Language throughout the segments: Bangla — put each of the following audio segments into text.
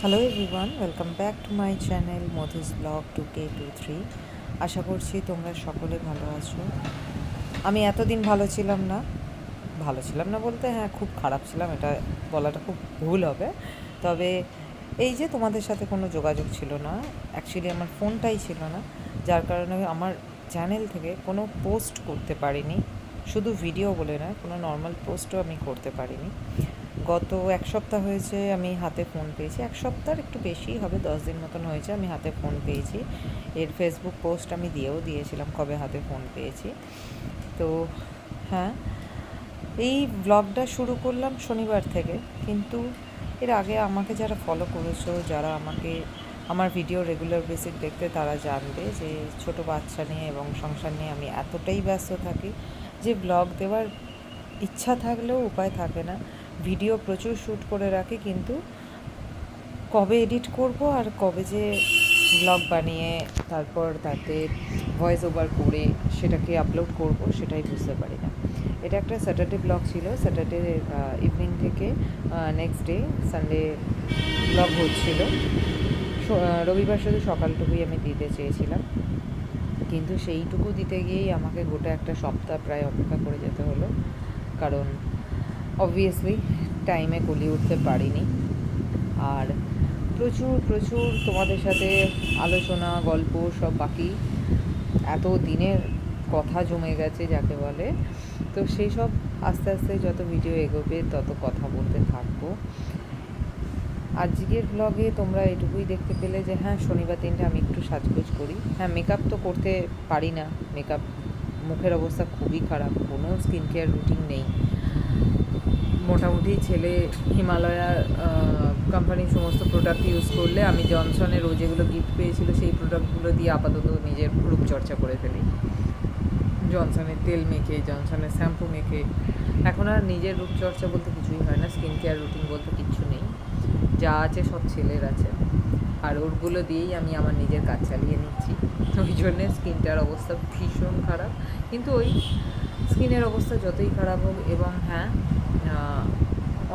Hello everyone, welcome back to my channel Madhu's blog 2K23। আশা করছি তোমরা সকলে ভালো আছো। আমি এতদিন ভালো ছিলাম না বলতে হ্যাঁ, খুব খারাপ ছিলাম, এটা বলাটা খুব ভুল হবে। তবে এই যে তোমাদের সাথে কোনো যোগাযোগ ছিল না, অ্যাকচুয়ালি আমার ফোনটাই ছিল না, যার কারণে আমার চ্যানেল থেকে কোনো পোস্ট করতে পারিনি। শুধু ভিডিও বলে নয়, কোনো নর্মাল পোস্টও আমি করতে পারিনি। গত এক সপ্তাহ হয়েছে আমি হাতে ফোন পেয়েছি, এক সপ্তাহের একটু বেশিই হবে, 10 দিন মতন হয়েছে আমি হাতে ফোন পেয়েছি। এর ফেসবুক পোস্ট আমি দিয়েছিলাম কবে হাতে ফোন পেয়েছি। তো হ্যাঁ, এই ব্লগটা শুরু করলাম শনিবার থেকে, কিন্তু এর আগে আমাকে যারা ফলো করেছো, যারা আমাকে আমার ভিডিও রেগুলার বেসিক দেখতে, তারা জানবে যে ছোট বাচ্চা নিয়ে এবং সংসার নিয়ে আমি এতটাই ব্যস্ত থাকি যে ব্লগ দেওয়ার ইচ্ছা থাকলেও উপায় থাকে না। ভিডিও প্রচুর শ্যুট করে রাখি, কিন্তু কবে এডিট করব আর কবে যে ব্লগ বানিয়ে তারপর তাতে ভয়েস ওভার করে সেটাকে আপলোড করব সেটাই বুঝতে পারি না। এটা একটা স্যাটারডে ব্লগ ছিল, স্যাটারডে ইভিনিং থেকে নেক্সট ডে সানডে ব্লগ হচ্ছিল। রবিবার শুধু সকালটুকুই আমি দিতে চেয়েছিলাম, কিন্তু সেইটুকু দিতে গিয়েই আমাকে গোটা একটা সপ্তাহ প্রায় অপেক্ষা করে যেতে হলো, কারণ অবভিয়াসলি টাইমে কলিয়ে উঠতে পারিনি। আর প্রচুর প্রচুর তোমাদের সাথে আলোচনা, গল্প সব বাকি, এত দিনের কথা জমে গেছে যাকে বলে। তো সেই সব আস্তে আস্তে যত ভিডিও এগোবে তত কথা বলতে থাকবো। আজকের ব্লগে তোমরা এটুকুই দেখতে পেলে যে হ্যাঁ, শনিবার দিনটা আমি একটু সাজগোজ করি। হ্যাঁ, মেকআপ তো করতে পারি না, মেকআপ, মুখের অবস্থা খুবই খারাপ, কোনো স্কিন কেয়ার রুটিন নেই। মোটামুটি ছেলে হিমালয়া কোম্পানির সমস্ত প্রোডাক্ট ইউজ করলে আমি জনসনের ও যেগুলো গিফট পেয়েছিল সেই প্রোডাক্টগুলো দিয়ে আপাতত নিজের রূপচর্চা করে ফেলি। জনসনের তেল মেখে, জনসনের শ্যাম্পু মেখে। এখন আর নিজের রূপচর্চা বলতে কিছুই হয় না, স্কিন কেয়ার রুটিন বলতে কিচ্ছু নেই, যা আছে সব ছেলের আছে, আর ওরগুলো দিয়েই আমি আমার নিজের কাজ চালিয়ে নিচ্ছি। ওই জন্যে স্কিনটার অবস্থা ভীষণ খারাপ। কিন্তু ওই স্কিনের অবস্থা যতই খারাপ হোক, এবং হ্যাঁ,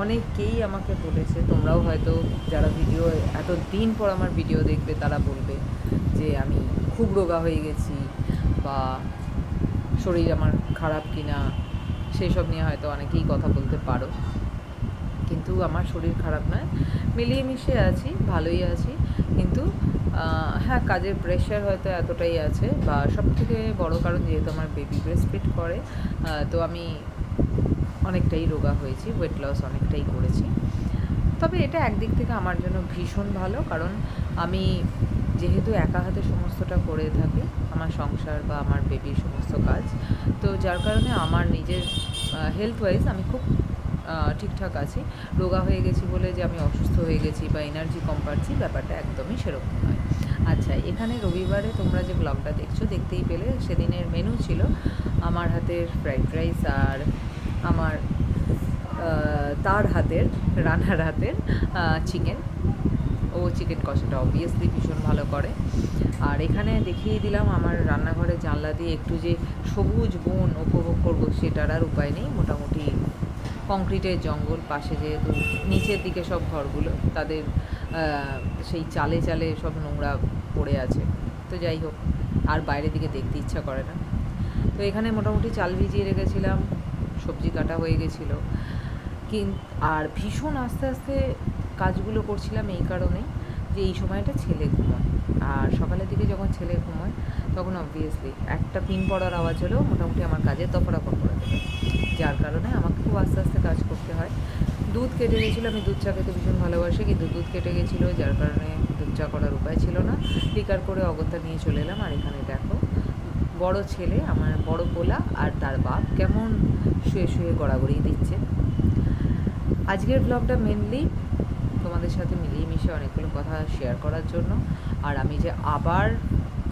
অনেকেই আমাকে বলেছে, তোমরাও হয়তো যারা ভিডিও এত দিন পর আমার ভিডিও দেখবে তারা বলবে যে আমি খুব রোগা হয়ে গেছি, বা শরীর আমার খারাপ কিনা, সেই সব নিয়ে হয়তো অনেকেই কথা বলতে পারো। কিন্তু আমার শরীর খারাপ নয়, মিলিয়ে মিশিয়ে আছি, ভালোই আছি। কিন্তু হ্যাঁ, কাজের প্রেশার হয়তো এতটাই আছে, বা সবথেকে বড় কারণ যেহেতু আমার বেবি ব্রেস্ট ফিড করে, তো আমি অনেকটাই রোগা হয়েছি, ওয়েট লস অনেকটাই করেছি। তবে এটা একদিক থেকে আমার জন্য ভীষণ ভালো, কারণ আমি যেহেতু একা হাতে সমস্তটা করে থাকি, আমার সংসার বা আমার বেবির সমস্ত কাজ, তো যার কারণে আমার নিজের হেলথ ওয়াইজ আমি খুব ঠিকঠাক আছি। রোগা হয়ে গেছি বলে যে আমি অসুস্থ হয়ে গেছি বা এনার্জি কম পাচ্ছি, ব্যাপারটা একদমই সেরকম নয়। আচ্ছা, এখানে রবিবারে তোমরা যে ব্লগটা দেখছো, দেখতেই পেলে সেদিনের মেনু ছিল আমার হাতের ফ্রাইড রাইস, আর আমার তার হাতের, রান্নার হাতের চিকেন। ও চিকেন কষাটা অবভিয়াসলি ভীষণ ভালো করে। আর এখানে দেখিয়ে দিলাম আমার রান্নাঘরের জানলা দিয়ে একটু যে সবুজ বন উপভোগ করবো সেটার আর উপায় নেই। মোটামুটি কংক্রিটের জঙ্গল, পাশে যেহেতু নিচের দিকে সব ঘরগুলো, তাদের সেই চালে চালে সব নোংরা পড়ে আছে। তো যাই হোক, আর বাইরের দিকে দেখতে ইচ্ছা করে না। তো এখানে মোটামুটি চাল ভিজিয়ে রেখেছিলাম, সবজি কাটা হয়ে গেছিলো, আর ভীষণ আস্তে আস্তে কাজগুলো করছিলাম এই কারণেই যে এই সময়টা ছেলে ঘুমোয়, আর সকালের দিকে যখন ছেলে ঘুমোয় তখন অবভিয়াসলি একটা পিন পড়ার আওয়াজ হলেও মোটামুটি আমার কাজের দফারফা করে দেবে, যার কারণে আমাকে খুব আস্তে আস্তে কাজ করতে হয়। দুধ কেটে গেছিলো, আমি দুধ চা খেতে ভীষণ ভালোবাসি, কিন্তু দুধ কেটে গেছিলো, যার কারণে দুধ চা করার উপায় ছিল না। লিকার করে অগত্যা নিয়ে চলে এলাম। আর এখানে দেখো, বড় ছেলে আমার, বড় পোলা, আর তার বাপ কেমন শুয়ে শুয়ে গড়াগড়ি দিচ্ছে। আজকের ব্লগটা মেনলি তোমাদের সাথে মিলিয়ে মিশে অনেকগুলো কথা শেয়ার করার জন্য, আর আমি যে আবার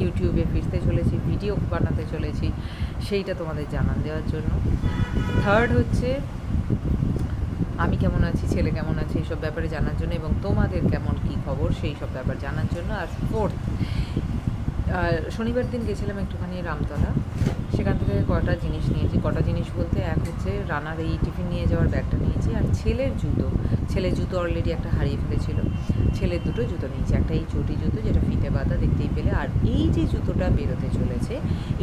ইউটিউবে ফিরতে চলেছি, ভিডিও বানাতে চলেছি, সেইটা তোমাদের জানান দেওয়ার জন্য। থার্ড হচ্ছে আমি কেমন আছি, ছেলে কেমন আছে, এইসব ব্যাপারে জানার জন্য, এবং তোমাদের কেমন কী খবর সেই সব ব্যাপার জানার জন্য। আর ফোর্থ, শনিবার দিন গেছিলাম একটুখানি রামতলা, সেখান থেকে কটা জিনিস নিয়েছি। কটা জিনিস বলতে এক হচ্ছে রানার এই টিফিন নিয়ে যাওয়ার ব্যাগটা নিয়েছি, আর ছেলের জুতো অলরেডি একটা হারিয়ে ফেলেছিল, ছেলের দুটো জুতো নিয়েছি। একটা এই চটি জুতো যেটা ফিতে বাঁধা দেখতেই পেলে, আর এই যে জুতোটা বেরোতে চলেছে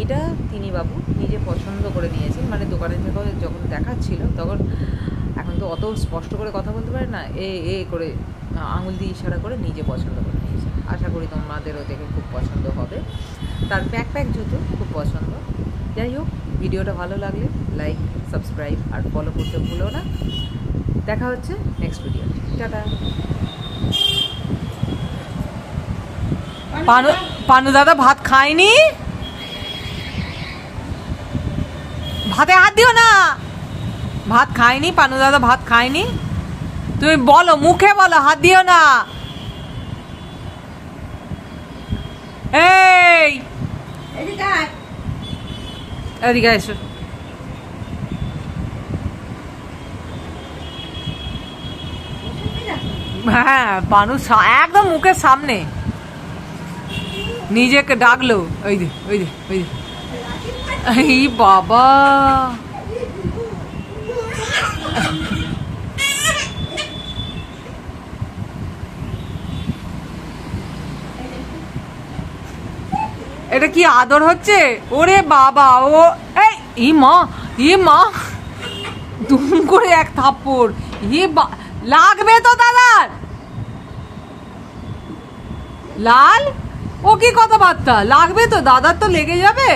এটা তিনি বাবু নিজে পছন্দ করে নিয়েছেন, মানে দোকানে থেকে যখন দেখাচ্ছিল তখন, এখন তো অত স্পষ্ট করে কথা বলতে পারে না, এ করে আঙুল দিয়ে ইশারা করে নিজে পছন্দ করে নিয়েছে। আশা করি তোমাদেরও দেখে খুব পছন্দ হবে। তার প্যাক জুতো খুব পছন্দ। যাই হোক, ভিডিওটা ভালো লাগলে লাইক, সাবস্ক্রাইব আর ফলো করতে ভুলো না। দেখা হচ্ছে নেক্সট ভিডিও। টাটা। পানু দাদা ভাত খায়নি, ভাতে হাত দিও না। ভাত খায়নি পানু দাদা, ভাত খায়নি। তুমি বলো, মুখে বলো, হাত দিও না। এই এদিকে এসো। হ্যাঁ, পানু একদম মুখের সামনে নিজেকে ডাকলো। ওই দে ওই দে ওই দে, এই বাবা। এটা কি আদর হচ্ছে? ওরে বাবা, ও এই মা দুম করে এক থাপ্পড়। লাগবে তো দাদার। লাল, ও কি কথাবার্তা? লাগবে তো দাদার, তো লেগে যাবে।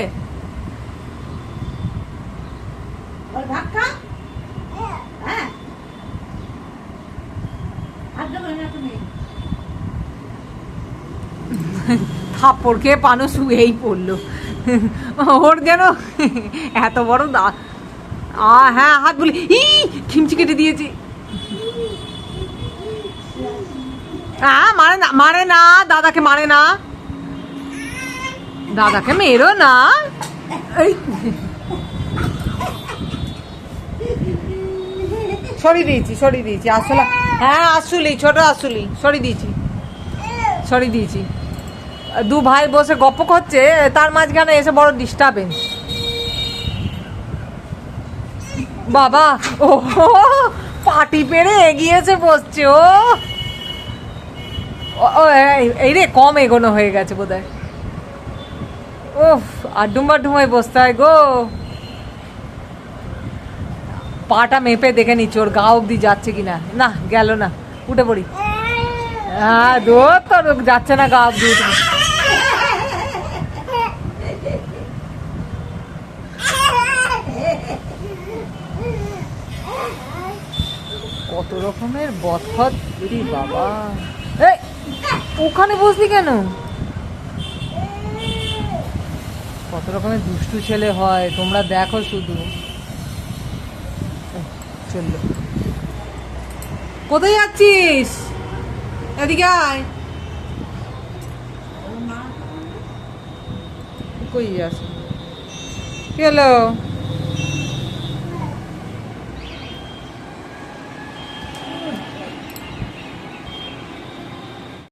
থাপ্পড় খেয়ে পানু শুয়েই পড়লো। ওর যেন এত বড় দাঁত। হ্যাঁ, হাত বলি খিমচি কেটে দিয়েছি। হ্যাঁ, মারে না দাদাকে, মারে না দাদাকে, মেরো না। সরিয়ে দিয়েছি আসলে। হ্যাঁ, আসলি ছোট আসলি, সরিয়ে দিয়েছি। দু ভাই বসে গপ্প করছে, তার মাঝখানে এসে বড় ডিস্টার্বেন্স। বাবা, ও পাটি পেরে এগিয়েছে, বসছে ও। এই রে, কম এগোনো হয়ে গেছে বোধহয়। ওফ, আর ডুম্বায় বসতে হয় গো। পাটা মেপে দেখে নিচ্ছি ওর গা অব্দি যাচ্ছে কিনা। না, গেল না, উঠে পড়ি। হ্যাঁ, তোর যাচ্ছে না গা অব্দি, উঠে। কত রকমের বদখত বাবা। এই, ওখানে বসলি কেন? কত রকমের দুষ্টু ছেলে হয়, তোমরা দেখো শুধু। চললো, কোথায় যাচ্ছিস? এদিকে আয়। কই যাস? কি হলো?